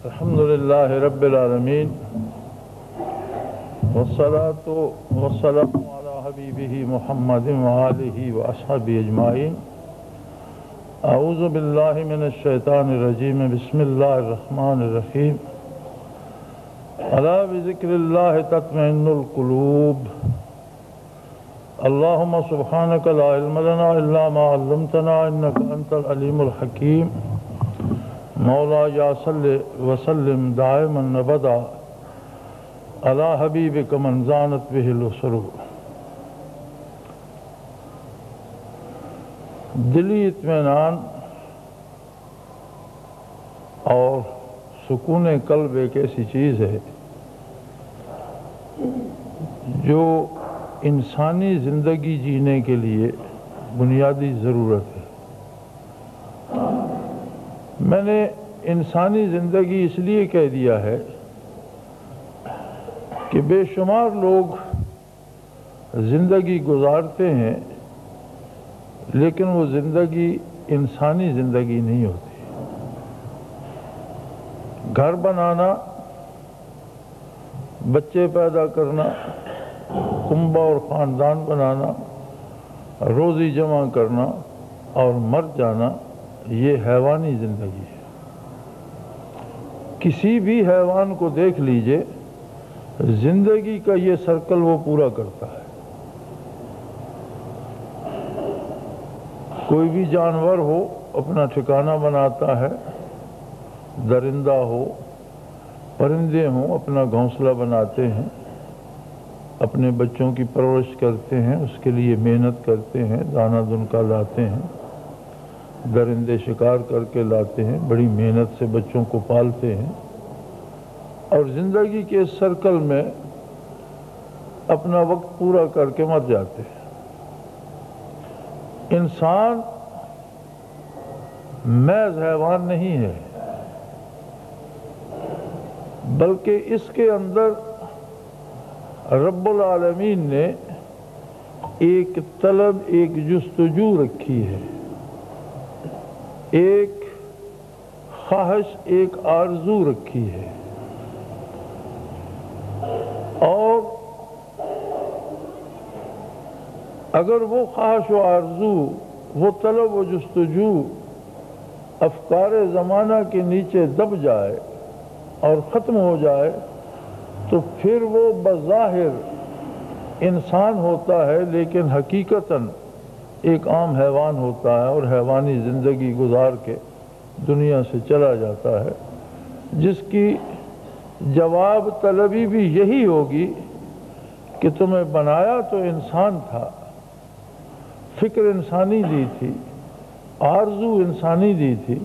الحمدللہ رب العالمین والصلاة والسلام علی حبیبہ محمد وآلہ واصحابہ اجمعین۔ اعوذ باللہ من الشیطان الرجیم، بسم اللہ الرحمن الرحیم۔ الا بذکر اللہ تطمئن القلوب۔ اللہم سبحانک لا علم لنا الا ما علمتنا انک انت العلیم الحکیم۔ مولا یا صلی وسلم دائما ابدا علی حبیبک من زانت بہ السرور۔ دلی اطمینان اور سکون قلب ایک ایسی چیز ہے جو انسانی زندگی جینے کے لیے بنیادی ضرورت ہے۔ میں نے انسانی زندگی اس لیے کہہ دیا ہے کہ بے شمار لوگ زندگی گزارتے ہیں لیکن وہ زندگی انسانی زندگی نہیں ہوتی۔ گھر بنانا، بچے پیدا کرنا، کنبہ اور خاندان بنانا، روزی جمع کرنا اور مر جانا، یہ حیوانی زندگی ہے۔ کسی بھی حیوان کو دیکھ لیجئے، زندگی کا یہ سرکل وہ پورا کرتا ہے۔ کوئی بھی جانور ہو اپنا ٹھکانہ بناتا ہے، درندہ ہو، پرندے ہوں اپنا گھونسلہ بناتے ہیں، اپنے بچوں کی پرورش کرتے ہیں، اس کے لیے محنت کرتے ہیں، دانہ دنکا لاتے ہیں، درندے شکار کر کے لاتے ہیں، بڑی محنت سے بچوں کو پالتے ہیں اور زندگی کے سرکل میں اپنا وقت پورا کر کے مر جاتے ہیں۔ انسان محض حیوان نہیں ہے بلکہ اس کے اندر رب العالمین نے ایک طلب، ایک جستجو رکھی ہے، ایک خواہش، ایک آرزو رکھی ہے، اور اگر وہ خواہش و آرزو، وہ طلب و جستجو افکار زمانہ کے نیچے دب جائے اور ختم ہو جائے تو پھر وہ بظاہر انسان ہوتا ہے لیکن حقیقتاً ایک عام حیوان ہوتا ہے اور حیوانی زندگی گزار کے دنیا سے چلا جاتا ہے، جس کی جواب طلبی بھی یہی ہوگی کہ تمہیں بنایا تو انسان تھا، فکر انسانی دی تھی، آرزو انسانی دی تھی،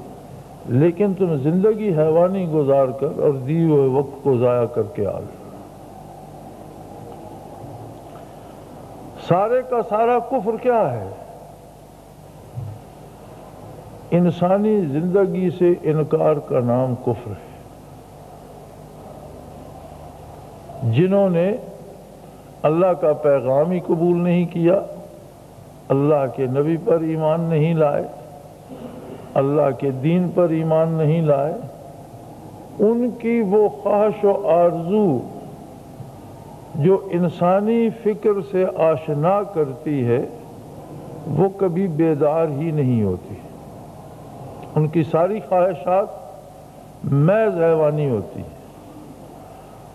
لیکن تم زندگی حیوانی گزار کر اور دیے ہوئے وقت کو ضائع کر کے آ گئے۔ سارے کا سارا کفر کیا ہے؟ انسانی زندگی سے انکار کا نام کفر ہے۔ جنہوں نے اللہ کا پیغام ہی قبول نہیں کیا، اللہ کے نبی پر ایمان نہیں لائے، اللہ کے دین پر ایمان نہیں لائے، ان کی وہ خواہش و آرزو جو انسانی فکر سے آشنا کرتی ہے وہ کبھی بیدار ہی نہیں ہوتی۔ ان کی ساری خواہشات محض حیوانی ہوتی ہیں،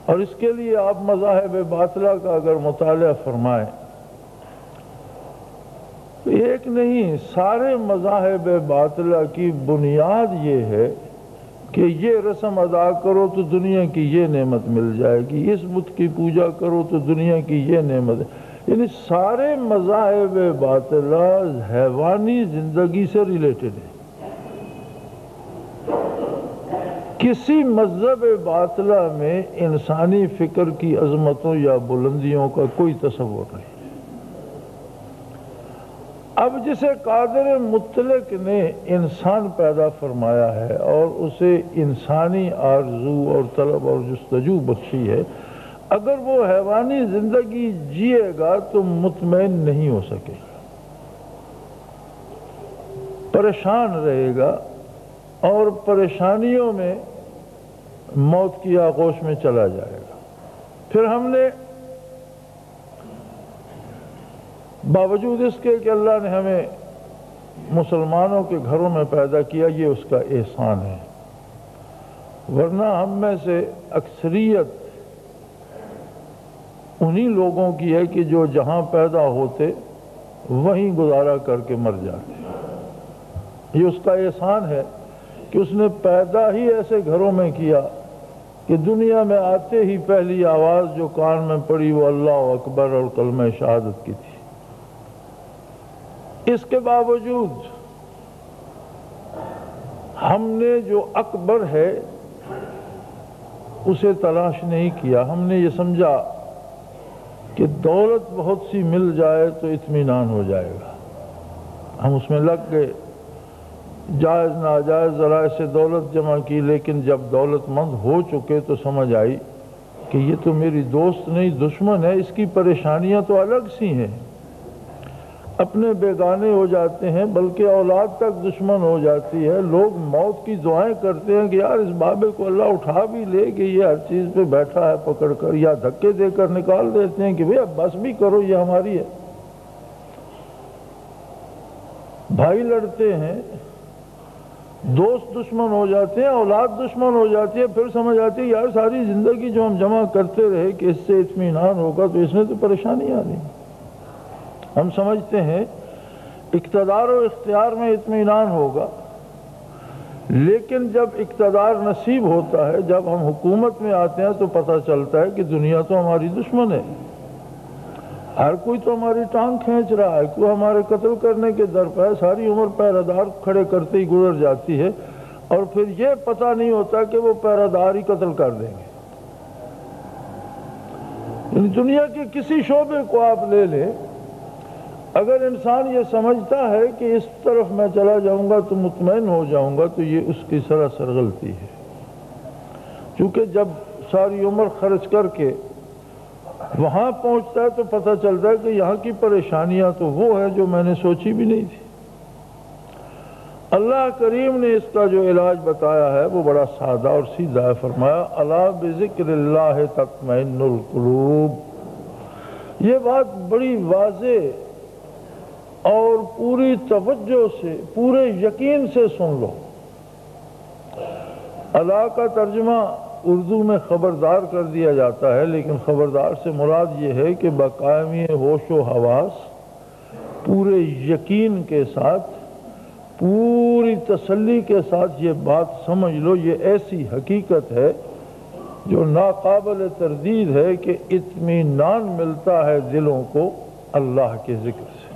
اور اس کے لیے آپ مذاہب باطلہ کا اگر مطالعہ فرمائیں تو ایک نہیں، سارے مذاہب باطلہ کی بنیاد یہ ہے کہ یہ رسم ادا کرو تو دنیا کی یہ نعمت مل جائے گی، اس بت کی پوجا کرو تو دنیا کی یہ نعمت، یعنی سارے مذاہب باطلہ حیوانی زندگی سے ریلیٹڈ ہیں۔ کسی مذہب باطلہ میں انسانی فکر کی عظمتوں یا بلندیوں کا کوئی تصور نہیں۔ اب جسے قادر مطلق نے انسان پیدا فرمایا ہے اور اسے انسانی آرزو اور طلب اور جستجو بخشی ہے، اگر وہ حیوانی زندگی جیے گا تو مطمئن نہیں ہو سکے گا، پریشان رہے گا اور پریشانیوں میں موت کی آغوش میں چلا جائے گا۔ پھر ہم نے باوجود اس کے کہ اللہ نے ہمیں مسلمانوں کے گھروں میں پیدا کیا، یہ اس کا احسان ہے، ورنہ ہم میں سے اکثریت انہی لوگوں کی ہے کہ جو جہاں پیدا ہوتے وہیں گزارا کر کے مر جاتے۔ یہ اس کا احسان ہے کہ اس نے پیدا ہی ایسے گھروں میں کیا کہ دنیا میں آتے ہی پہلی آواز جو کان میں پڑی وہ اللہ اکبر اور کلمہ شہادت کی تھی۔ اس کے باوجود ہم نے جو اکبر ہے اسے تلاش نہیں کیا۔ ہم نے یہ سمجھا کہ دولت بہت سی مل جائے تو اطمینان ہو جائے گا، ہم اس میں لگ گئے، جائز ناجائز ذرائع سے دولت جمع کی، لیکن جب دولت مند ہو چکے تو سمجھ آئی کہ یہ تو میری دوست نہیں دشمن ہے، اس کی پریشانیاں تو الگ سی ہیں، اپنے بیگانے ہو جاتے ہیں، بلکہ اولاد تک دشمن ہو جاتی ہے۔ لوگ موت کی دعائیں کرتے ہیں کہ یار اس بابے کو اللہ اٹھا بھی لے کہ یہ ہر چیز پہ بیٹھا ہے پکڑ کر، یا دھکے دے کر نکال دیتے ہیں کہ بھئی اب بس بھی کرو، یہ ہماری ہے۔ بھائی لڑتے ہیں، دوست دشمن ہو جاتے ہیں، اولاد دشمن ہو جاتی ہے، پھر سمجھ آتی ہے یار ساری زندگی جو ہم جمع کرتے رہے کہ اس سے اطمینان ہوگا تو اس میں تو پریشانی آ رہی۔ ہم سمجھتے ہیں اقتدار و اختیار میں اطمینان ہوگا، لیکن جب اقتدار نصیب ہوتا ہے، جب ہم حکومت میں آتے ہیں تو پتہ چلتا ہے کہ دنیا تو ہماری دشمن ہے، ہر کوئی تو ہماری ٹانگ کھینچ رہا ہے، کوئی ہمارے قتل کرنے کے در پہ ہے، ساری عمر پہرہ کھڑے کرتے ہی گزر جاتی ہے، اور پھر یہ پتہ نہیں ہوتا کہ وہ پہرہ دار ہی قتل کر دیں گے۔ یعنی دنیا کے کسی شعبے کو آپ لے لیں، اگر انسان یہ سمجھتا ہے کہ اس طرف میں چلا جاؤں گا تو مطمئن ہو جاؤں گا تو یہ اس کی سراسر غلطی ہے، چونکہ جب ساری عمر خرچ کر کے وہاں پہنچتا ہے تو پتہ چلتا ہے کہ یہاں کی پریشانیاں تو وہ ہے جو میں نے سوچی بھی نہیں تھی۔ اللہ کریم نے اس کا جو علاج بتایا ہے وہ بڑا سادہ اور سیدھا ہے، فرمایا الا بذکر اللہ تطمئن القلوب۔ یہ بات بڑی واضح اور پوری توجہ سے، پورے یقین سے سن لو۔ اللہ کا ترجمہ اردو میں خبردار کر دیا جاتا ہے، لیکن خبردار سے مراد یہ ہے کہ بقائمی ہوش و حواس، پورے یقین کے ساتھ، پوری تسلی کے ساتھ یہ بات سمجھ لو، یہ ایسی حقیقت ہے جو ناقابل تردید ہے کہ اطمینان ملتا ہے دلوں کو اللہ کے ذکر سے۔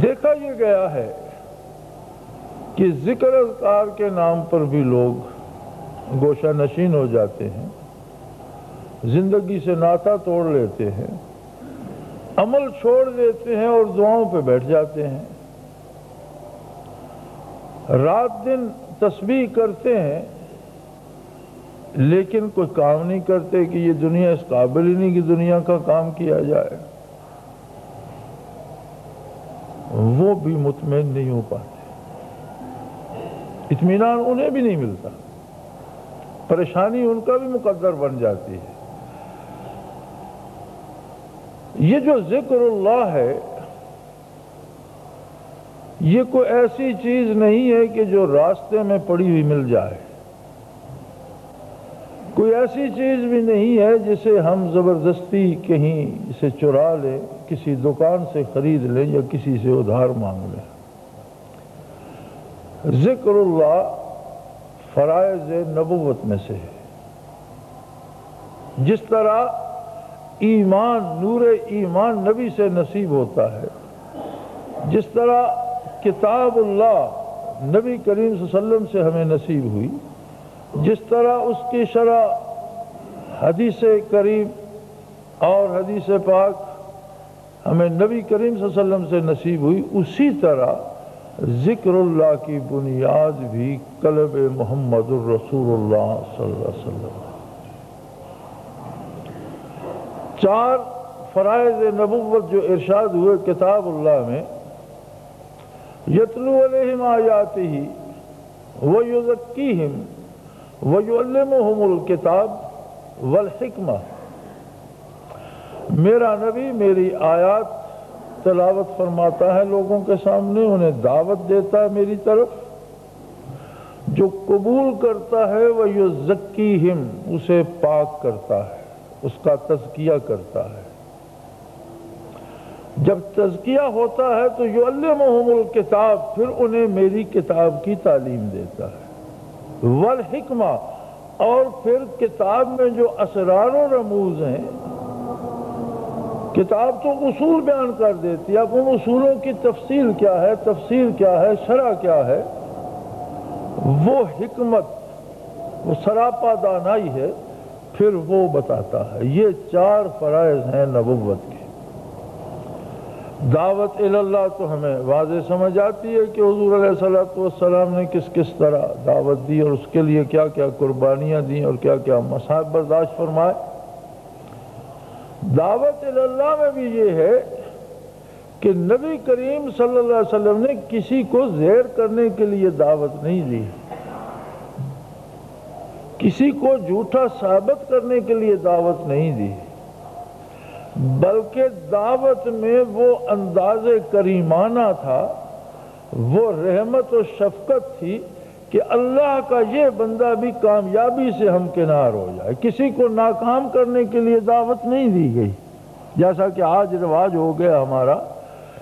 دیکھا یہ گیا ہے کہ ذکر اذکار کے نام پر بھی لوگ گوشہ نشین ہو جاتے ہیں، زندگی سے ناطہ توڑ لیتے ہیں، عمل چھوڑ دیتے ہیں اور دعاؤں پہ بیٹھ جاتے ہیں، رات دن تسبیح کرتے ہیں لیکن کوئی کام نہیں کرتے کہ یہ دنیا اس قابل ہی نہیں کہ دنیا کا کام کیا جائے، وہ بھی مطمئن نہیں ہو پاتے، اطمینان انہیں بھی نہیں ملتا، پریشانی ان کا بھی مقدر بن جاتی ہے۔ یہ جو ذکر اللہ ہے یہ کوئی ایسی چیز نہیں ہے کہ جو راستے میں پڑی ہوئی مل جائے، کوئی ایسی چیز بھی نہیں ہے جسے ہم زبردستی کہیں سے چرا لیں، کسی دکان سے خرید لیں یا کسی سے ادھار مانگ لیں۔ ذکر اللہ فرائض نبوت میں سے ہے۔ جس طرح ایمان، نور ایمان نبی سے نصیب ہوتا ہے، جس طرح کتاب اللہ نبی کریم صلی اللہ علیہ وسلم سے ہمیں نصیب ہوئی، جس طرح اس کی شرح حدیث کریم اور حدیث پاک ہمیں نبی کریم صلی اللہ علیہ وسلم سے نصیب ہوئی، اسی طرح ذکر اللہ کی بنیاد بھی قلب محمد الرسول اللہ صلی اللہ علیہ وسلم۔ 4 فرائض نبوت جو ارشاد ہوئے کتاب اللہ میں، یتلو علیہم آیاتہ ویزکیہم ویعلمہم الکتاب والحکمہ، میرا نبی میری آیات تلاوت فرماتا ہے لوگوں کے سامنے، انہیں دعوت دیتا ہے میری طرف، جو قبول کرتا ہے ویزکیہم، اسے پاک کرتا ہے، اس کا تزکیہ کرتا ہے۔ جب تزکیہ ہوتا ہے تو یعلمہم الکتاب، پھر انہیں میری کتاب کی تعلیم دیتا ہے، والحکمہ، اور پھر کتاب میں جو اسرار و رموز ہیں، کتاب تو اصول بیان کر دیتی ہے، اب ان اصولوں کی تفصیل کیا ہے، تفسیر کیا ہے، شرح کیا ہے، وہ حکمت، وہ سراپا دانائی ہے، پھر وہ بتاتا ہے۔ یہ 4 فرائض ہیں نبوت کے۔ دعوت اللہ تو ہمیں واضح سمجھ آتی ہے کہ حضور علیہ السلام نے کس کس طرح دعوت دی اور اس کے لیے کیا کیا قربانیاں دیں اور کیا کیا مصائب برداشت فرمائے۔ دعوت اللہ میں بھی یہ ہے کہ نبی کریم صلی اللہ علیہ وسلم نے کسی کو زیر کرنے کے لیے دعوت نہیں دی، کسی کو جھوٹا ثابت کرنے کے لیے دعوت نہیں دی، بلکہ دعوت میں وہ انداز کریمانہ تھا، وہ رحمت و شفقت تھی کہ اللہ کا یہ بندہ بھی کامیابی سے ہمکنار ہو جائے۔ کسی کو ناکام کرنے کے لیے دعوت نہیں دی گئی، جیسا کہ آج رواج ہو گیا ہمارا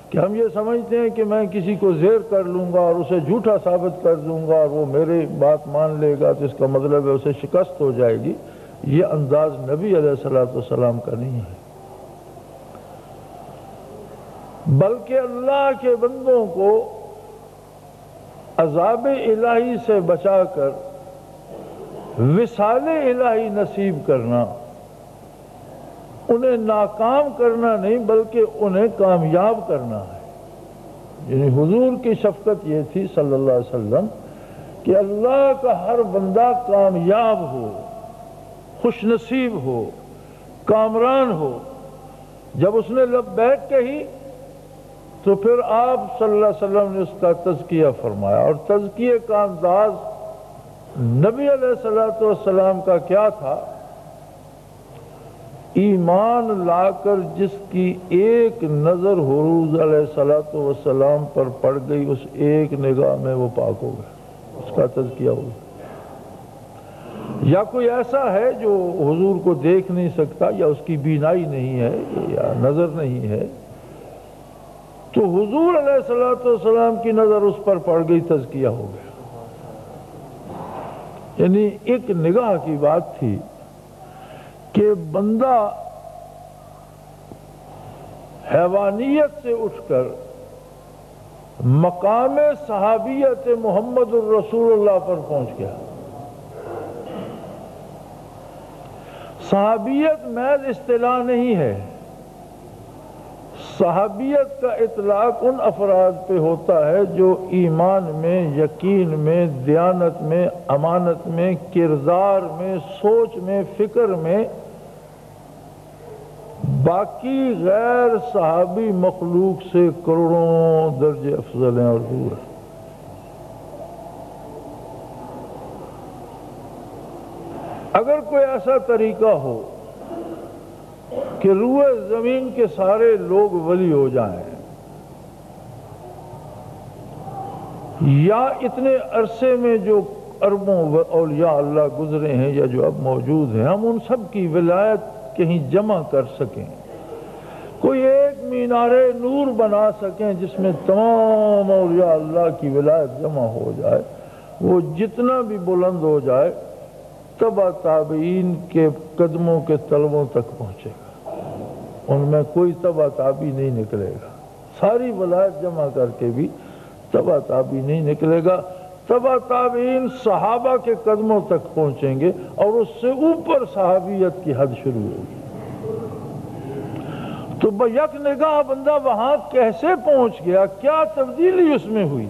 کہ ہم یہ سمجھتے ہیں کہ میں کسی کو زیر کر لوں گا اور اسے جھوٹا ثابت کر دوں گا اور وہ میری بات مان لے گا تو اس کا مطلب ہے اسے شکست ہو جائے گی۔ یہ انداز نبی علیہ السلام کا نہیں ہے، بلکہ اللہ کے بندوں کو عذاب الہی سے بچا کر وصال الہی نصیب کرنا، انہیں ناکام کرنا نہیں بلکہ انہیں کامیاب کرنا ہے۔ یعنی حضور کی شفقت یہ تھی صلی اللہ علیہ وسلم کہ اللہ کا ہر بندہ کامیاب ہو، خوش نصیب ہو، کامران ہو۔ جب اس نے لبیک کہی تو پھر آپ صلی اللہ علیہ وسلم نے اس کا تزکیہ فرمایا، اور تزکیے کا انداز نبی علیہ السلام کا کیا تھا؟ ایمان لا کر جس کی ایک نظر حضور علیہ السلام پر پڑ گئی، اس ایک نگاہ میں وہ پاک ہو گیا، اس کا تزکیہ ہو گیا۔ یا کوئی ایسا ہے جو حضور کو دیکھ نہیں سکتا، یا اس کی بینائی نہیں ہے یا نظر نہیں ہے، تو حضور علیہ السلام کی نظر اس پر پڑ گئی، تزکیہ ہو گیا۔ یعنی ایک نگاہ کی بات تھی کہ بندہ حیوانیت سے اٹھ کر مقام صحابیت محمد الرسول اللہ پر پہنچ گیا۔ صحابیت محض اصطلاح نہیں ہے، صحابیت کا اطلاق ان افراد پہ ہوتا ہے جو ایمان میں، یقین میں، دیانت میں، امانت میں، کردار میں، سوچ میں، فکر میں باقی غیر صحابی مخلوق سے کروڑوں درجے افضل ہیں اور دور ہیں۔ اگر کوئی ایسا طریقہ ہو کہ روئے زمین کے سارے لوگ ولی ہو جائیں، یا اتنے عرصے میں جو اربوں اولیاء اللہ گزرے ہیں یا جو اب موجود ہیں، ہم ان سب کی ولایت کہیں جمع کر سکیں، کوئی ایک مینار نور بنا سکیں جس میں تمام اولیاء اللہ کی ولایت جمع ہو جائے، وہ جتنا بھی بلند ہو جائے تبع تابعین کے قدموں کے تلووں تک پہنچے گا، ان میں کوئی تبع تابعی نہیں نکلے گا۔ ساری ولایت جمع کر کے بھی تبع تابعی نہیں نکلے گا، تبع تابعین صحابہ کے قدموں تک پہنچیں گے اور اس سے اوپر صحابیت کی حد شروع ہوگی۔ تو یک نگاہ بندہ وہاں کیسے پہنچ گیا، کیا تبدیلی اس میں ہوئی؟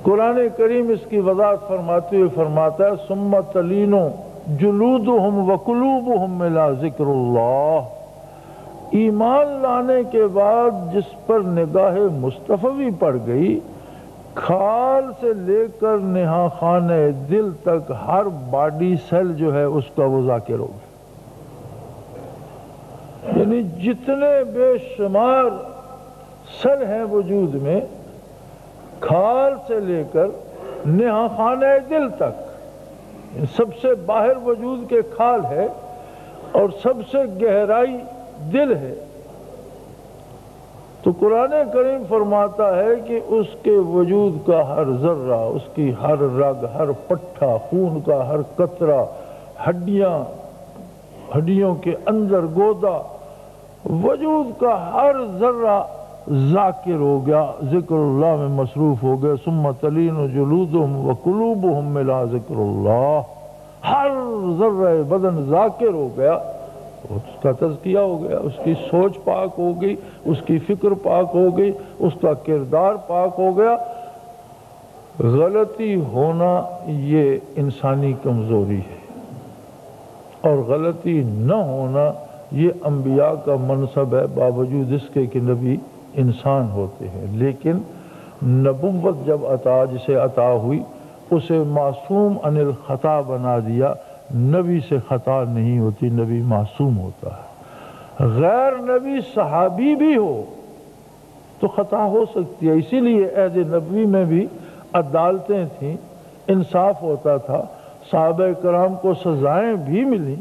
قرآن کریم اس کی وضاحت فرماتے ہوئے فرماتا ہے ثم تلین جلودہم وقلوبہم الی ذکر اللہ، ایمان لانے کے بعد جس پر نگاہ مصطفی پڑ گئی، کھال سے لے کر نہا خانہ دل تک ہر باڈی سیل جو ہے اس کا وہ ذاکر ہو گیا۔ یعنی جتنے بے شمار سیل ہیں وجود میں، کھال سے لے کر نہا خانہ دل تک، سب سے باہر وجود کے کھال ہے اور سب سے گہرائی دل ہے۔ تو قرآن کریم فرماتا ہے کہ اس کے وجود کا ہر ذرہ، اس کی ہر رگ، ہر پٹھا، خون کا ہر قطرہ، ہڈیوں کے اندر گودا، وجود کا ہر ذرہ ذاکر ہو گیا، ذکر اللہ میں مصروف ہو گیا۔ ثم تلین جلودہم وقلوبہم الی ذکر اللہ، ہر ذرہ بدن ذاکر ہو گیا، اس کا تزکیہ ہو گیا، اس کی سوچ پاک ہو گئی، اس کی فکر پاک ہو گئی، اس کا کردار پاک ہو گیا۔ غلطی ہونا یہ انسانی کمزوری ہے، اور غلطی نہ ہونا یہ انبیاء کا منصب ہے، باوجود اس کے کہ نبی انسان ہوتے ہیں۔ لیکن نبوت جب جسے عطا ہوئی، اسے معصوم عن الخطا بنا دیا۔ نبی سے خطا نہیں ہوتی، نبی معصوم ہوتا ہے۔ غیر نبی صحابی بھی ہو تو خطا ہو سکتی ہے، اسی لیے عہد نبوی میں بھی عدالتیں تھیں، انصاف ہوتا تھا، صحابہ کرام کو سزائیں بھی ملی۔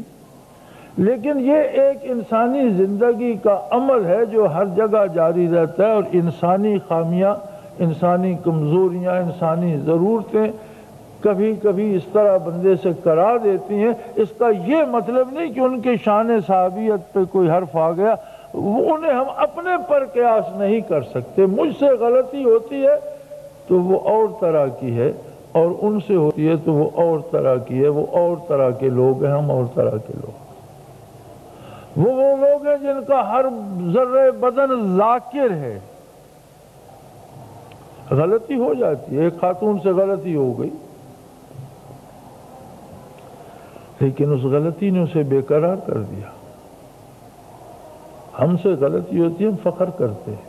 لیکن یہ ایک انسانی زندگی کا عمل ہے جو ہر جگہ جاری رہتا ہے، اور انسانی خامیاں، انسانی کمزوریاں، انسانی ضرورتیں کبھی کبھی اس طرح بندے سے کرا دیتی ہیں۔ اس کا یہ مطلب نہیں کہ ان کی شان صحابیت پہ کوئی حرف آ گیا، انہیں ہم اپنے پر قیاس نہیں کر سکتے۔ مجھ سے غلطی ہوتی ہے تو وہ اور طرح کی ہے، اور ان سے ہوتی ہے تو وہ اور طرح کی ہے۔ وہ اور طرح کے لوگ ہیں، ہم اور طرح کے لوگ۔ وہ لوگ ہیں جن کا ہر ذرہ بدن ذاکر ہے۔ غلطی ہو جاتی ہے، ایک خاتون سے غلطی ہو گئی، لیکن اس غلطی نے اسے بے قرار کر دیا۔ ہم سے غلطی ہوتی ہے، ہم فخر کرتے ہیں۔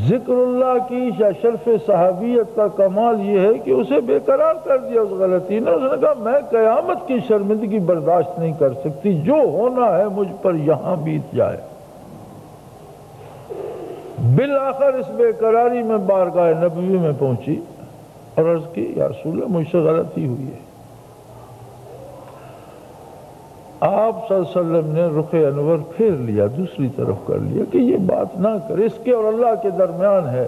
ذکر اللہ کی یا شرف صحابیت کا کمال یہ ہے کہ اسے بے قرار کر دیا اس غلطی نے۔ اس نے کہا میں قیامت کی شرمندگی برداشت نہیں کر سکتی، جو ہونا ہے مجھ پر یہاں بیت جائے۔ بالآخر اس بے قراری میں بارگاہ نبوی میں پہنچی اور عرض کی یا رسول اللہ مجھ سے غلطی ہوئی ہے۔ آپ صلی اللہ علیہ وسلم نے رخ انور پھیر لیا، دوسری طرف کر لیا کہ یہ بات نہ کر، اس کے اور اللہ کے درمیان ہے۔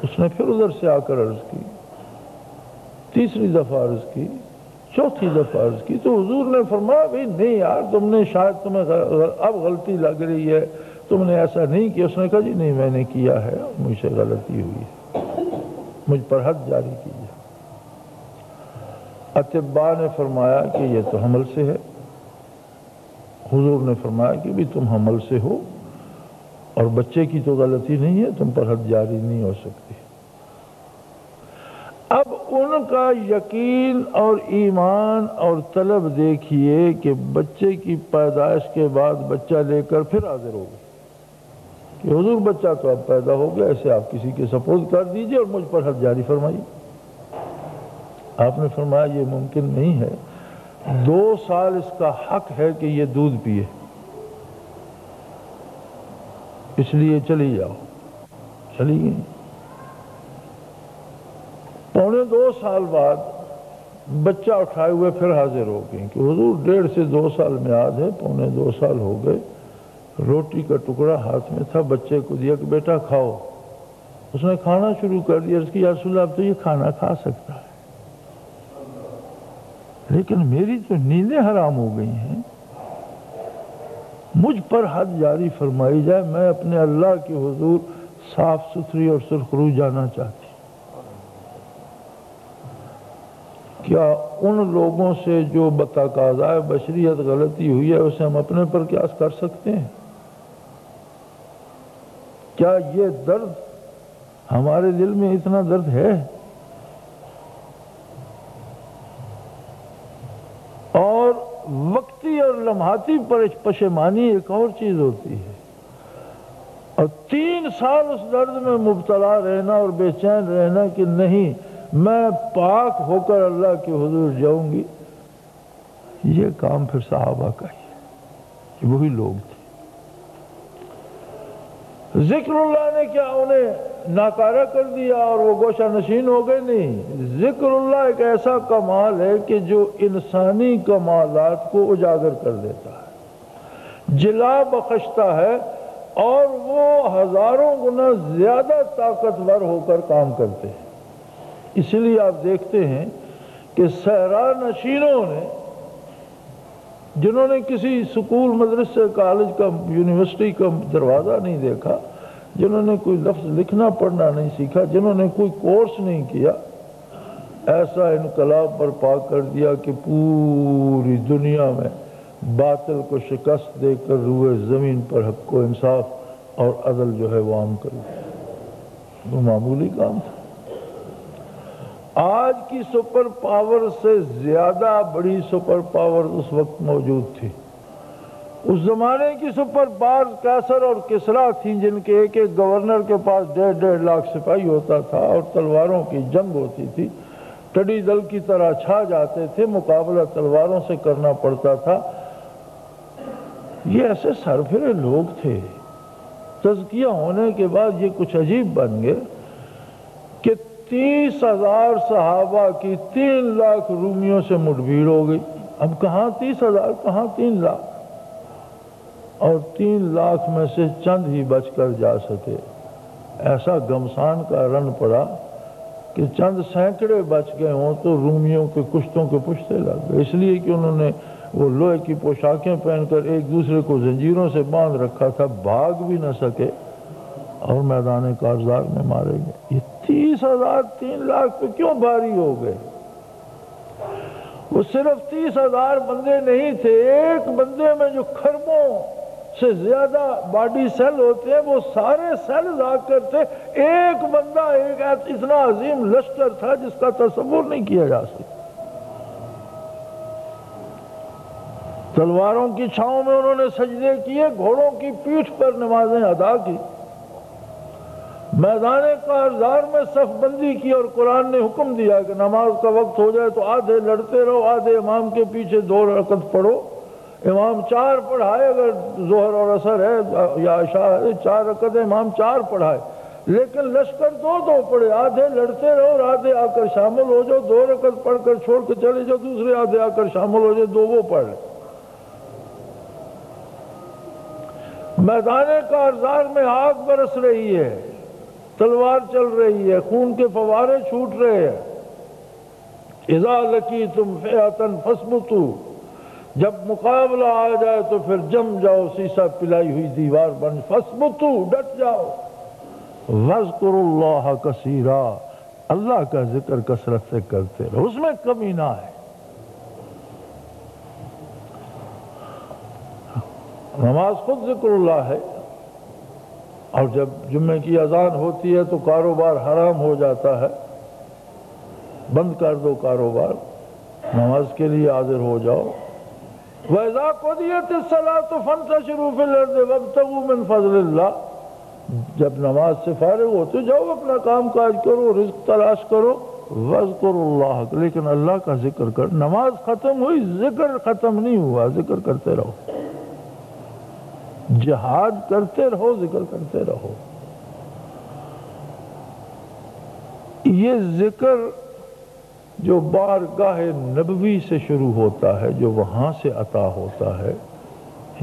اس نے پھر ادھر سے آ کر عرض کی، تیسری دفعہ عرض کی، چوتھی دفعہ عرض کی، تو حضور نے فرمایا بھئی نہیں یار، تم نے شاید تمہیں اب غلطی لگ رہی ہے، تم نے ایسا نہیں کیا۔ اس نے کہا جی نہیں میں نے کیا ہے، مجھ سے غلطی ہوئی ہے، مجھ پر حد جاری کی ہے۔ اطباء نے فرمایا کہ یہ تو حمل سے ہے۔ حضور نے فرمایا کہ بھی تم حمل سے ہو اور بچے کی تو غلطی نہیں ہے، تم پر حد جاری نہیں ہو سکتی۔ اب ان کا یقین اور ایمان اور طلب دیکھیے کہ بچے کی پیدائش کے بعد بچہ لے کر پھر حاضر ہو گئے کہ حضور بچہ تو اب پیدا ہو گیا، اسے آپ کسی کے سپرد کر دیجئے اور مجھ پر حد جاری فرمائیے۔ آپ نے فرمایا یہ ممکن نہیں ہے، 2 سال اس کا حق ہے کہ یہ دودھ پیے، اس لیے چلی جاؤ۔ چلی گئی۔ 1.25 سال بعد بچہ اٹھائے ہوئے پھر حاضر ہو گئے کہ حضور 1.5 سے 2 سال میعاد ہے، 2.25 سال ہو گئے، روٹی کا ٹکڑا ہاتھ میں تھا، بچے کو دیا کہ بیٹا کھاؤ۔ اس نے کھانا شروع کر دیا۔ اس کی یا رسول اللہ اب تو یہ کھانا کھا سکتا ہے، لیکن میری تو نیندیں حرام ہو گئی ہیں، مجھ پر حد جاری فرمائی جائے، میں اپنے اللہ کے حضور صاف ستھری اور سرخرو جانا چاہتی۔ کیا ان لوگوں سے جو بتقاضائے بشریت غلطی ہوئی ہے اسے ہم اپنے پر قیاس کر سکتے ہیں؟ کیا یہ درد ہمارے دل میں اتنا درد ہے؟ اور وقتی اور لمحاتی پشیمانی ایک اور چیز ہوتی ہے، اور 3 سال اس درد میں مبتلا رہنا اور بے چین رہنا کہ نہیں میں پاک ہو کر اللہ کے حضور جاؤں گی، یہ کام پھر صحابہ کا ہی ہے، وہی لوگ تھے۔ ذکر اللہ نے کیا انہیں ناکارہ کر دیا اور وہ گوشہ نشین ہو گئے؟ نہیں، ذکر اللہ ایک ایسا کمال ہے کہ جو انسانی کمالات کو اجاگر کر دیتا ہے، جلا بخشتا ہے، اور وہ ہزاروں گنا زیادہ طاقتور ہو کر کام کرتے ہیں۔ اس لیے آپ دیکھتے ہیں کہ صحرا نشینوں نے، جنہوں نے کسی سکول مدرسے کالج کا یونیورسٹی کا دروازہ نہیں دیکھا، جنہوں نے کوئی لفظ لکھنا پڑھنا نہیں سیکھا، جنہوں نے کوئی کورس نہیں کیا، ایسا انقلاب برپا کر دیا کہ پوری دنیا میں باطل کو شکست دے کر روئے زمین پر حق و انصاف اور عدل جو ہے وہ عام کر دیا۔ وہ معمولی کام تھا۔ آج کی سپر پاور سے زیادہ بڑی سپر پاور اس وقت موجود تھی۔ اس زمانے کی سپر پاور قیصر اور کسریٰ تھیں، جن کے ایک ایک گورنر کے پاس 1.5 لاکھ سپاہی ہوتا تھا اور تلواروں کی جنگ ہوتی تھی، ٹڈی دل کی طرح چھا جاتے تھے، مقابلہ تلواروں سے کرنا پڑتا تھا۔ یہ ایسے سرفرے لوگ تھے، تزکیہ ہونے کے بعد یہ کچھ عجیب بن گئے کہ 30,000 صحابہ کی 3 لاکھ رومیوں سے مٹبھیڑ ہو گئی۔ اب کہاں 30,000، کہاں 3 لاکھ، اور 3 لاکھ میں سے چند ہی بچ کر جا سکے۔ ایسا گمسان کا رن پڑا کہ چند سینکڑے بچ گئے ہوں تو رومیوں کے کشتوں کے پشتے لگ گئے، اس لیے کہ انہوں نے وہ لوہے کی پوشاکیں پہن کر ایک دوسرے کو زنجیروں سے باندھ رکھا تھا، بھاگ بھی نہ سکے اور میدان کارزار میں مارے گئے۔ یہ 30,000 3 لاکھ پہ کیوں بھاری ہو گئے؟ وہ صرف 30,000 بندے نہیں تھے، ایک بندے میں جو کھربوں سے زیادہ باڈی سیل ہوتے ہیں وہ سارے سیل آ کر تھے۔ ایک بندہ ایک اتنا عظیم لشکر تھا جس کا تصور نہیں کیا جا سکتا۔ تلواروں کی چھاؤں میں انہوں نے سجدے کیے، گھوڑوں کی پیٹھ پر نمازیں ادا کی، میدان کارزار میں صف بندی کی، اور قرآن نے حکم دیا کہ نماز کا وقت ہو جائے تو آدھے لڑتے رہو، آدھے امام کے پیچھے 2 رکعت پڑھو۔ امام 4 پڑھائے، اگر ظہر اور عصر ہے یا عشاء ہے 4 رکعتیں امام 4 پڑھائے، لیکن لشکر 2 پڑھے، آدھے لڑتے رہو اور آدھے آ کر شامل ہو جاؤ، 2 رکعت پڑھ کر چھوڑ کے چلے جاؤ، دوسرے آدھے آ کر شامل ہو جاؤ، 2 وہ پڑھ لیں۔ میدان کارزار میں آگ برس رہی ہے، تلوار چل رہی ہے، خون کے فوارے چھوٹ رہے ہیں۔ اذا لقیتم فئۃ فاثبتوا، جب مقابلہ آ جائے تو پھر جم جاؤ، سیسا پلائی ہوئی دیوار بن، فاثبتوا، ڈٹ جاؤ، واذکروا اللہ کثیرا، اللہ کا ذکر کثرت سے کرتے رہو، اس میں کمی نہ ہے۔ نماز خود ذکر اللہ ہے، اور جب جمعے کی اذان ہوتی ہے تو کاروبار حرام ہو جاتا ہے، بند کر دو کاروبار، نماز کے لیے حاضر ہو جاؤ۔ وَإِذَا قُضِيَتِ الصَّلَاةُ فَانتَشِرُوا فِي الْأَرْضِ وَابْتَغُوا مِنْ فَضْلِ اللَّهِ، جب نماز سے فارغ ہو تو جاؤ اپنا کام کاج کرو، رزق تلاش کرو، وَاذْكُرُوا اللَّهَ، لیکن اللہ کا ذکر کر۔ نماز ختم ہوئی، ذکر ختم نہیں ہوا، ذکر کرتے رہو، جہاد کرتے رہو، ذکر کرتے رہو۔ یہ ذکر جو بارگاہ نبوی سے شروع ہوتا ہے، جو وہاں سے عطا ہوتا ہے،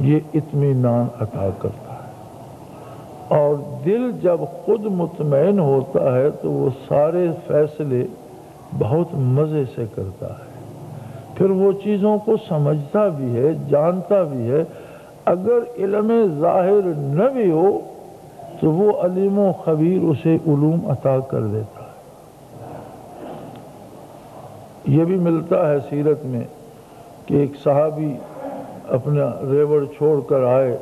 یہ اطمینان عطا کرتا ہے، اور دل جب خود مطمئن ہوتا ہے تو وہ سارے فیصلے بہت مزے سے کرتا ہے، پھر وہ چیزوں کو سمجھتا بھی ہے، جانتا بھی ہے۔ اگر علم ظاہر نہ بھی ہو تو وہ علیم و خبیر اسے علوم عطا کر دیتا ہے۔ یہ بھی ملتا ہے سیرت میں کہ ایک صحابی اپنا ریوڑ چھوڑ کر آئے،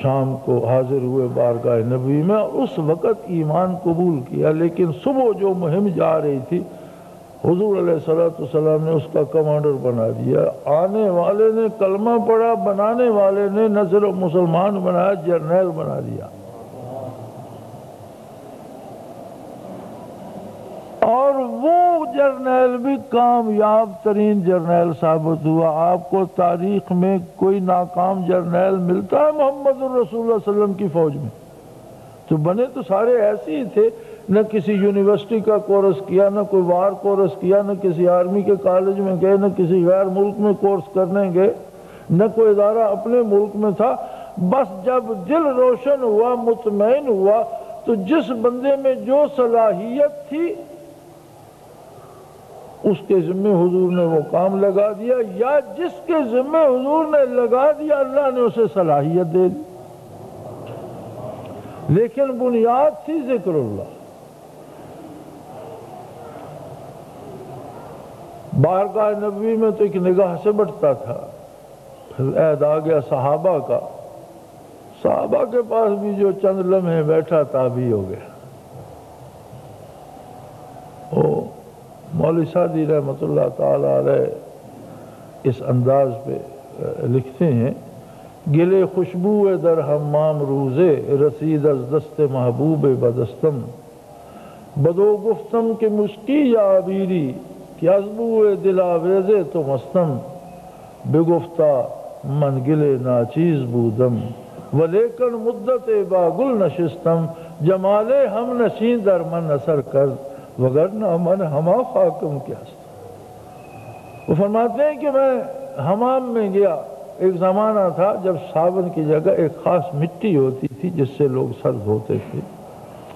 شام کو حاضر ہوئے بارگاہ نبوی میں، اس وقت ایمان قبول کیا، لیکن صبح جو مہم جا رہی تھی حضور علیہ السلام نے اس کا کمانڈر بنا دیا. آنے والے نے کلمہ پڑھا، بنانے والے نے نہ صرف مسلمان بنایا، جرنیل بنا دیا. اور وہ جرنیل بھی کامیاب ترین جرنیل ثابت ہوا. آپ کو تاریخ میں کوئی ناکام جرنیل ملتا ہے محمد الرسول اللہ صلی اللہ علیہ وسلم کی فوج میں؟ تو بنے تو سارے ایسے ہی تھے، نہ کسی یونیورسٹی کا کورس کیا، نہ کوئی وار کورس کیا، نہ کسی آرمی کے کالج میں گئے، نہ کسی غیر ملک میں کورس کرنے گئے، نہ کوئی ادارہ اپنے ملک میں تھا. بس جب دل روشن ہوا، مطمئن ہوا، تو جس بندے میں جو صلاحیت تھی اس کے ذمہ حضور نے وہ کام لگا دیا، یا جس کے ذمہ حضور نے لگا دیا اللہ نے اسے صلاحیت دے دی. لیکن بنیاد تھی ذکر اللہ. بارگاہ نبوی میں تو ایک نگاہ سے بٹتا تھا. پھر عہد آ گیا صحابہ کا. صحابہ کے پاس بھی جو چند لمحے بیٹھا تابعی ہو گیا. وہ مولوی سعدی رحمۃ اللہ تعالی علیہ اس انداز پہ لکھتے ہیں: گلے خوشبو در حمام روزے، رسید از دست محبوب بدستم، بدو گفتم کہ مشکی یا عبیری، کہ از بو دل آویزے تو مستم، بگفتا من گلے ناچیز بودم، ولیکن مدت با گل نشستم، جمال ہم نشین در من اثر کرد، وگرنہ من ہما خاکم کیا است. وہ فرماتے ہیں کہ میں حمام میں گیا. ایک زمانہ تھا جب صابن کی جگہ ایک خاص مٹی ہوتی تھی جس سے لوگ سر دھوتے تھے.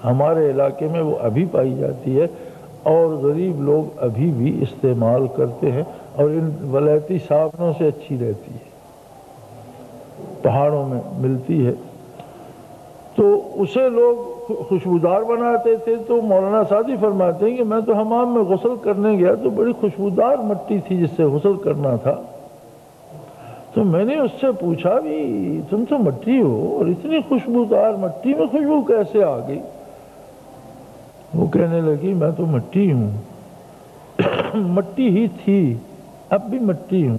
ہمارے علاقے میں وہ ابھی پائی جاتی ہے اور غریب لوگ ابھی بھی استعمال کرتے ہیں، اور ان ولایتی صابنوں سے اچھی رہتی ہے، پہاڑوں میں ملتی ہے. تو اسے لوگ خوشبودار بناتے تھے. تو مولانا سعدی فرماتے ہیں کہ میں تو حمام میں غسل کرنے گیا تو بڑی خوشبودار مٹی تھی جس سے غسل کرنا تھا. تو میں نے اس سے پوچھا بھی تم تو مٹی ہو اور اتنی خوشبودار مٹی میں خوشبو کیسے آ گئی؟ وہ کہنے لگی میں تو مٹی ہوں، مٹی ہی تھی، اب بھی مٹی ہوں،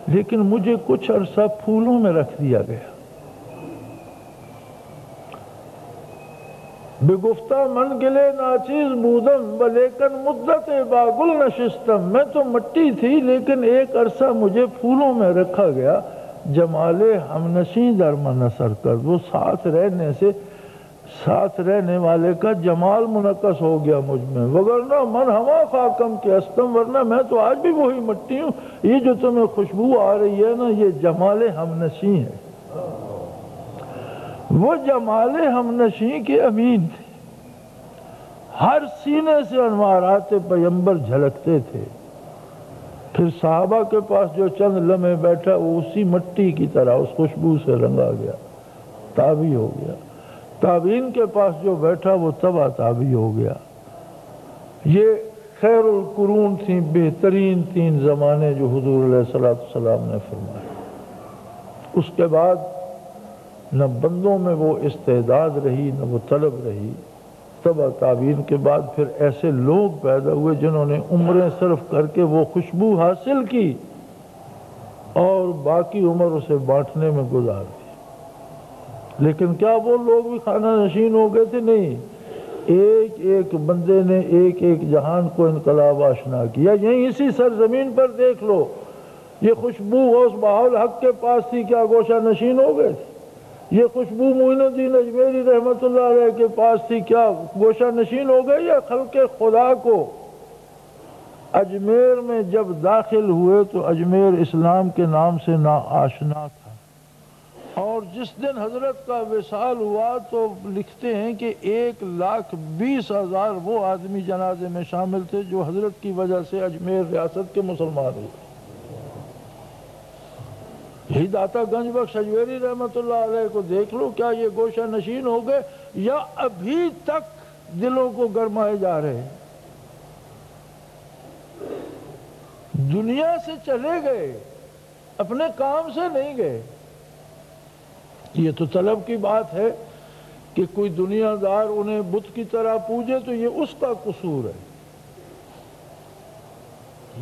لیکن مجھے کچھ عرصہ پھولوں میں رکھ دیا گیا. بگفتہ من گلے ناچیز بودم ولیکن مدت با گل نشستم، میں تو مٹی تھی لیکن ایک عرصہ مجھے پھولوں میں رکھا گیا. جمال ہمنشیں در من اثر کرد، وہ ساتھ رہنے سے ساتھ رہنے والے کا جمال منعکس ہو گیا مجھ میں. وگرنہ من ہما خاکم کے استم، ورنہ میں تو آج بھی وہی مٹی ہوں. یہ جو تمہیں خوشبو آ رہی ہے نا، یہ جمال ہمنشیں ہے. وہ جمال ہمنشیں کے امین تھے. ہر سینے سے انوارات پیمبر جھلکتے تھے. پھر صحابہ کے پاس جو چند لمحے بیٹھا وہ اسی مٹی کی طرح اس خوشبو سے رنگا گیا، تابع ہو گیا. تابعین کے پاس جو بیٹھا وہ تبع تابع ہو گیا. یہ خیر القرون تھیں، بہترین 3 زمانے جو حضور علیہ السلام نے فرمائے. اس کے بعد نہ بندوں میں وہ استعداد رہی، نہ وہ طلب رہی. تبع تابعین کے بعد پھر ایسے لوگ پیدا ہوئے جنہوں نے عمریں صرف کر کے وہ خوشبو حاصل کی اور باقی عمر اسے بانٹنے میں گزار دی. لیکن کیا وہ لوگ بھی خانہ نشین ہو گئے تھے؟ نہیں. ایک ایک بندے نے ایک ایک جہان کو انقلاب آشنا کیا. یہیں اسی سرزمین پر دیکھ لو، یہ خوشبو غوث بہاءالحق کے پاس تھی، کیا گوشہ نشین ہو گئے تھے؟ یہ خوشبو معین الدین اجمیری رحمۃ اللہ علیہ کے پاس تھی، کیا گوشہ نشین ہو گئے؟ یا خلق خدا کو اجمیر میں جب داخل ہوئے تو اجمیر اسلام کے نام سے ناآشنا تھا. اور جس دن حضرت کا وصال ہوا تو لکھتے ہیں کہ 1,20,000 وہ آدمی جنازے میں شامل تھے جو حضرت کی وجہ سے اجمیر ریاست کے مسلمان ہوئے. یہی داتا گنج بخش اجمیری رحمۃ اللہ علیہ کو دیکھ لو، کیا یہ گوشہ نشین ہو گئے یا ابھی تک دلوں کو گرمائے جا رہے ہیں؟ دنیا سے چلے گئے، اپنے کام سے نہیں گئے. یہ تو طلب کی بات ہے کہ کوئی دنیا دار انہیں بت کی طرح پوجے تو یہ اس کا قصور ہے.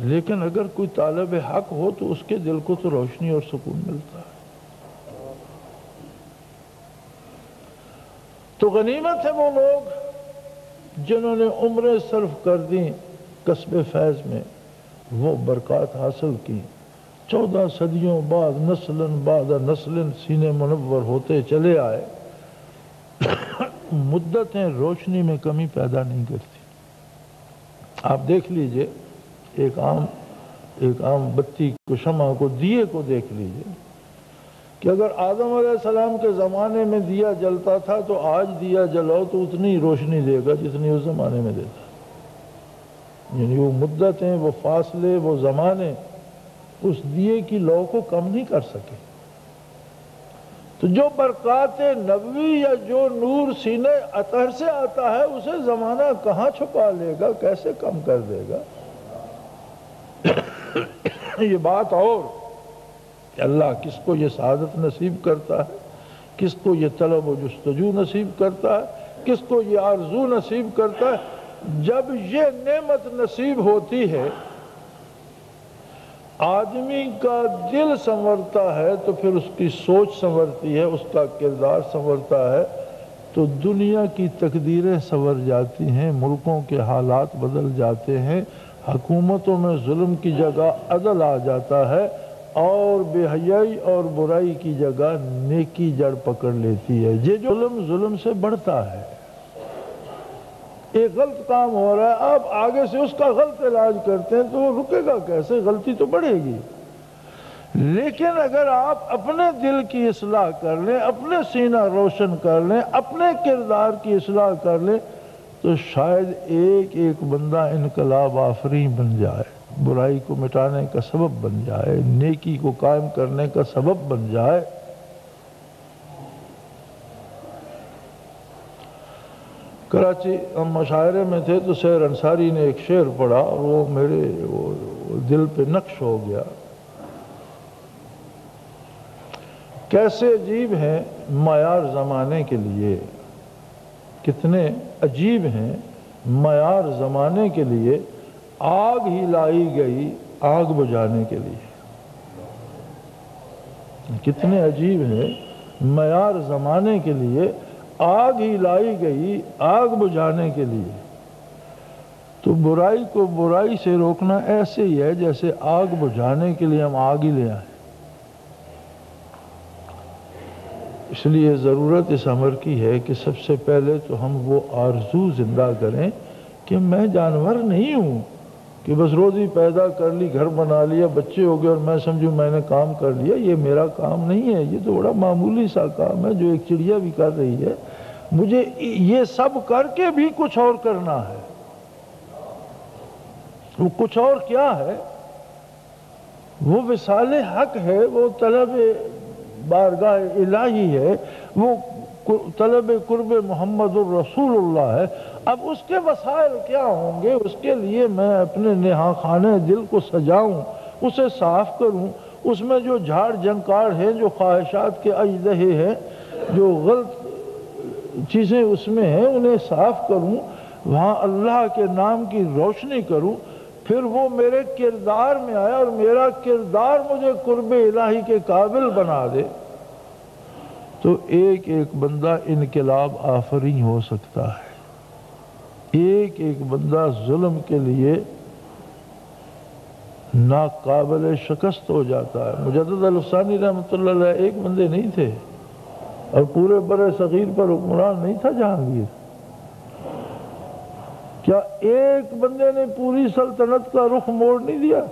لیکن اگر کوئی طالب حق ہو تو اس کے دل کو تو روشنی اور سکون ملتا ہے۔ تو غنیمت ہے وہ لوگ جنہوں نے عمریں صرف کر دیں کسب فیض میں، وہ برکات حاصل کی، 14 صدیوں بعد نسلن بعد نسلن سینے منور ہوتے چلے آئے۔ مدتیں روشنی میں کمی پیدا نہیں کرتی۔ آپ دیکھ لیجئے ایک عام بتی کو، شمع کو، دیے کو دیکھ لیجئے کہ اگر آدم علیہ السلام کے زمانے میں دیا جلتا تھا تو آج دیا جلاؤ تو اتنی روشنی دے گا جتنی اس زمانے میں دیتا۔ یعنی وہ مدتیں، وہ فاصلے، وہ زمانے اس دیے کی لو کو کم نہیں کر سکے۔ تو جو برکات نبوی یا جو نور سینے اطہر سے آتا ہے اسے زمانہ کہاں چھپا لے گا، کیسے کم کر دے گا؟ یہ بات اور کہ اللہ کس کو یہ سعادت نصیب کرتا ہے، کس کو یہ طلب و جستجو نصیب کرتا ہے، کس کو یہ آرزو نصیب کرتا ہے۔ جب یہ نعمت نصیب ہوتی ہے، آدمی کا دل سنورتا ہے تو پھر اس کی سوچ سنورتی ہے، اس کا کردار سنورتا ہے، تو دنیا کی تقدیریں سنور جاتی ہیں، ملکوں کے حالات بدل جاتے ہیں، حکومتوں میں ظلم کی جگہ عدل آ جاتا ہے، اور بے حیائی اور برائی کی جگہ نیکی جڑ پکڑ لیتی ہے۔ یہ جو ظلم سے بڑھتا ہے، ایک غلط کام ہو رہا ہے، آپ آگے سے اس کا غلط علاج کرتے ہیں تو وہ رکے گا کیسے؟ غلطی تو بڑھے گی۔ لیکن اگر آپ اپنے دل کی اصلاح کر لیں، اپنے سینہ روشن کر لیں، اپنے کردار کی اصلاح کر لیں، تو شاید ایک بندہ انقلاب آفرین بن جائے، برائی کو مٹانے کا سبب بن جائے، نیکی کو قائم کرنے کا سبب بن جائے۔ کراچی ہم مشاعرے میں تھے تو سیر انصاری نے ایک شعر پڑھا اور وہ میرے دل پہ نقش ہو گیا۔ کیسے عجیب ہیں معیار زمانے کے لیے، کتنے عجیب ہیں معیار زمانے کے لیے، آگ ہی لائی گئی آگ بجھانے کے لیے۔ کتنے عجیب ہیں معیار زمانے کے لیے، آگ ہی لائی گئی آگ بجھانے کے لیے۔ تو برائی کو برائی سے روکنا ایسے ہی ہے جیسے آگ بجھانے کے لیے ہم آگ ہی لے آئیں۔ اس لیے ضرورت اس امر کی ہے کہ سب سے پہلے تو ہم وہ آرزو زندہ کریں کہ میں جانور نہیں ہوں کہ بس روزی پیدا کر لی، گھر بنا لیا، بچے ہو گئے اور میں سمجھوں میں نے کام کر لیا۔ یہ میرا کام نہیں ہے، یہ تو بڑا معمولی سا کام ہے جو ایک چڑیا بھی کر رہی ہے۔ مجھے یہ سب کر کے بھی کچھ اور کرنا ہے۔ وہ کچھ اور کیا ہے؟ وہ وصال حق ہے، وہ طلب بارگاہ الہی ہے، وہ طلب قرب محمد الرسول اللہ ہے۔ اب اس کے وسائل کیا ہوں گے؟ اس کے لیے میں اپنے نہا خانے دل کو سجاؤں، اسے صاف کروں، اس میں جو جھاڑ جھنکار ہیں، جو خواہشات کے اژدہے ہیں، جو غلط چیزیں اس میں ہیں، انہیں صاف کروں، وہاں اللہ کے نام کی روشنی کروں، پھر وہ میرے کردار میں آیا اور میرا کردار مجھے قرب الہی کے قابل بنا دے، تو ایک بندہ انقلاب آفرین ہو سکتا ہے۔ ایک بندہ ظلم کے لیے ناقابل شکست ہو جاتا ہے۔ مجدد الفسانی رحمۃ اللہ علیہ ایک بندے نہیں تھے اور پورے بر صغیر پر حکمران نہیں تھا جہانگیر۔ کیا ایک بندے نے پوری سلطنت کا رخ موڑ نہیں دیا؟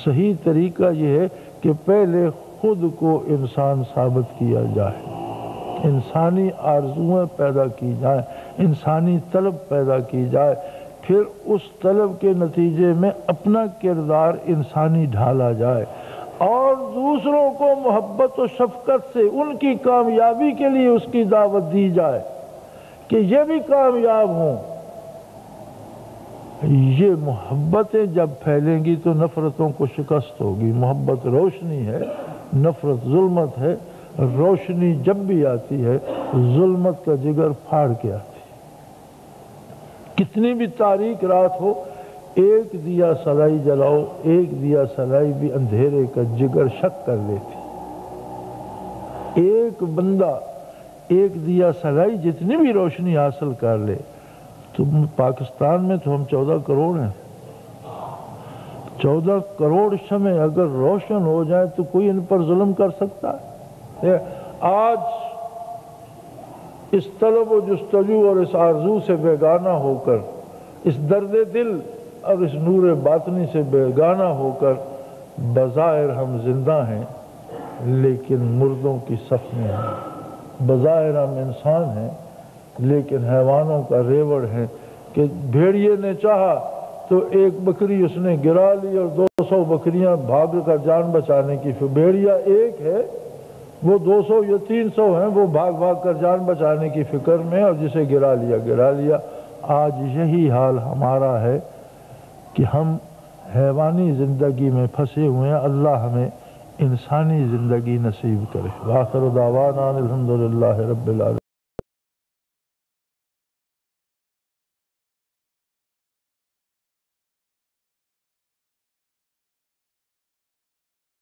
صحیح طریقہ یہ ہے کہ پہلے خود کو انسان ثابت کیا جائے، انسانی آرزویں پیدا کی جائیں، انسانی طلب پیدا کی جائے، پھر اس طلب کے نتیجے میں اپنا کردار انسانی ڈھالا جائے، اور دوسروں کو محبت و شفقت سے ان کی کامیابی کے لیے اس کی دعوت دی جائے کہ یہ بھی کامیاب ہوں۔ یہ محبتیں جب پھیلیں گی تو نفرتوں کو شکست ہوگی۔ محبت روشنی ہے، نفرت ظلمت ہے۔ روشنی جب بھی آتی ہے ظلمت کا جگر پھاڑ کے آتی ہے۔ کتنی بھی تاریک رات ہو، ایک دیا سلائی جلاؤ، ایک دیا سلائی بھی اندھیرے کا جگر شک کر دیتی۔ ایک بندہ ایک دیا سلائی جتنی بھی روشنی حاصل کر لے، تو پاکستان میں تو ہم 14 کروڑ ہیں، 14 کروڑ شمع اگر روشن ہو جائے تو کوئی ان پر ظلم کر سکتا ہے؟ آج اس طلب و جستجو اور اس آرزو سے بیگانہ ہو کر، اس درد دل اور اس نور باطنی سے بیگانہ ہو کر، بظاہر ہم زندہ ہیں لیکن مردوں کی صف میں ہیں، بظاہر ہم انسان ہیں لیکن حیوانوں کا ریوڑ ہے کہ بھیڑیے نے چاہا تو ایک بکری اس نے گرا لی اور 200 بکریاں بھاگ کر جان بچانے کی، بھیڑیا ایک ہے، وہ 200 یا 300 ہیں، وہ بھاگ بھاگ کر جان بچانے کی فکر میں، اور جسے گرا لیا۔ آج یہی حال ہمارا ہے کہ ہم حیوانی زندگی میں پھنسے ہوئے ہیں۔ اللہ ہمیں انسانی زندگی نصیب کرے۔ وآخر دعوانا الحمدللہ رب العالمین۔